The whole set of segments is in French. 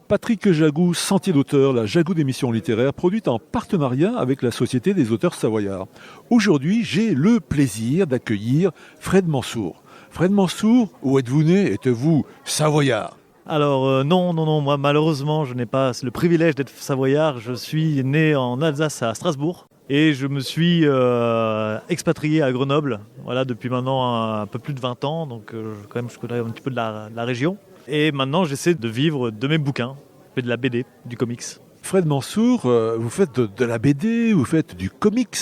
Patrick Jagou, Sentier d'auteur, la Jagou d'émissions littéraires, produite en partenariat avec la Société des auteurs savoyards. Aujourd'hui, j'ai le plaisir d'accueillir Fred Mansour. Fred Mansour, où êtes-vous né? Êtes-vous savoyard? Alors non, moi malheureusement je n'ai pas le privilège d'être savoyard. Je suis né en Alsace à Strasbourg et je me suis expatrié à Grenoble depuis maintenant un peu plus de 20 ans, donc quand même je connais un petit peu de la région. Et maintenant j'essaie de vivre de mes bouquins, de la BD, du comics. Fred Mansour, vous faites de la BD, vous faites du comics.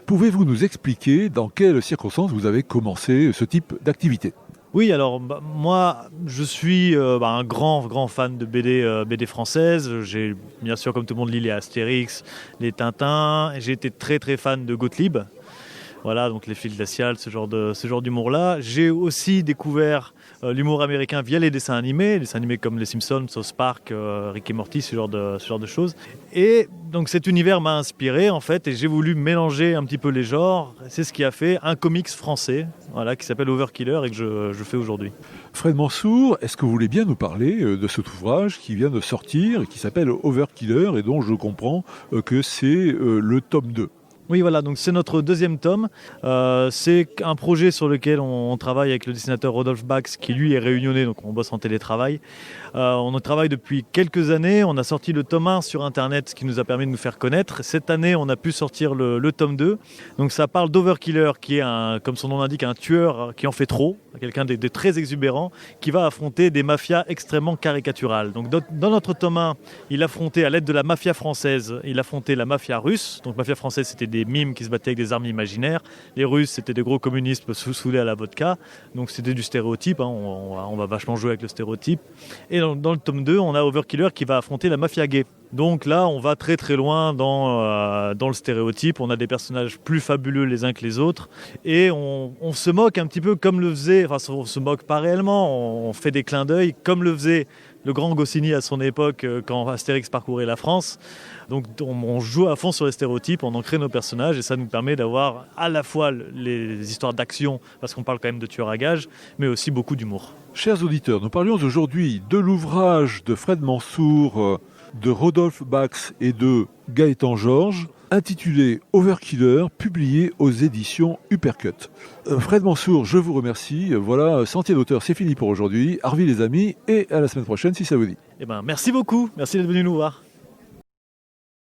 Pouvez-vous nous expliquer dans quelles circonstances vous avez commencé ce type d'activité ? Oui, alors moi je suis un grand fan de BD française. J'ai bien sûr comme tout le monde lu les Astérix, les Tintins. J'ai été très fan de Gottlieb. Voilà, donc les fils glaciales, ce genre d'humour-là. J'ai aussi découvert l'humour américain via les dessins animés comme les Simpsons, South Park, Rick et Morty, ce genre de choses. Et donc cet univers m'a inspiré en fait, et j'ai voulu mélanger un petit peu les genres. C'est ce qui a fait un comics français, qui s'appelle Overkiller et que je fais aujourd'hui. Fred Mansour, est-ce que vous voulez bien nous parler de cet ouvrage qui vient de sortir et qui s'appelle Overkiller et dont je comprends que c'est le tome 2? Oui, voilà, donc c'est notre deuxième tome. C'est un projet sur lequel on travaille avec le dessinateur Rodolphe Bax, qui lui est réunionnais, donc on bosse en télétravail. On travaille depuis quelques années. On a sorti le tome 1 sur Internet, ce qui nous a permis de nous faire connaître. Cette année, on a pu sortir le tome 2. Donc ça parle d'Overkiller, qui est, comme son nom l'indique, un tueur qui en fait trop, quelqu'un de très exubérant, qui va affronter des mafias extrêmement caricaturales. Donc dans notre tome 1, il affrontait, à l'aide de la mafia française, il affrontait la mafia russe. Donc mafia française, c'était des mimes qui se battaient avec des armes imaginaires. Les Russes, c'était des gros communistes saoulés à la vodka. Donc c'était du stéréotype. On va vachement jouer avec le stéréotype. Et dans le tome 2, on a Overkiller qui va affronter la mafia gay. Donc là, on va très loin dans le stéréotype. On a des personnages plus fabuleux les uns que les autres. Et on se moque un petit peu comme le faisait... Enfin, on se moque pas réellement. On fait des clins d'œil comme le faisait le grand Goscinny à son époque quand Astérix parcourait la France. Donc on joue à fond sur les stéréotypes, on en crée nos personnages et ça nous permet d'avoir à la fois les histoires d'action, parce qu'on parle quand même de tueurs à gages, mais aussi beaucoup d'humour. Chers auditeurs, nous parlions aujourd'hui de l'ouvrage de Fred Mansour, de Rodolphe Bax et de Gaëtan Georges, intitulé Overkiller, publié aux éditions Uppercut. Fred Mansour, je vous remercie. Voilà, Sentier d'auteur, c'est fini pour aujourd'hui. Arvi les amis, et à la semaine prochaine si ça vous dit. Merci beaucoup, merci d'être venu nous voir.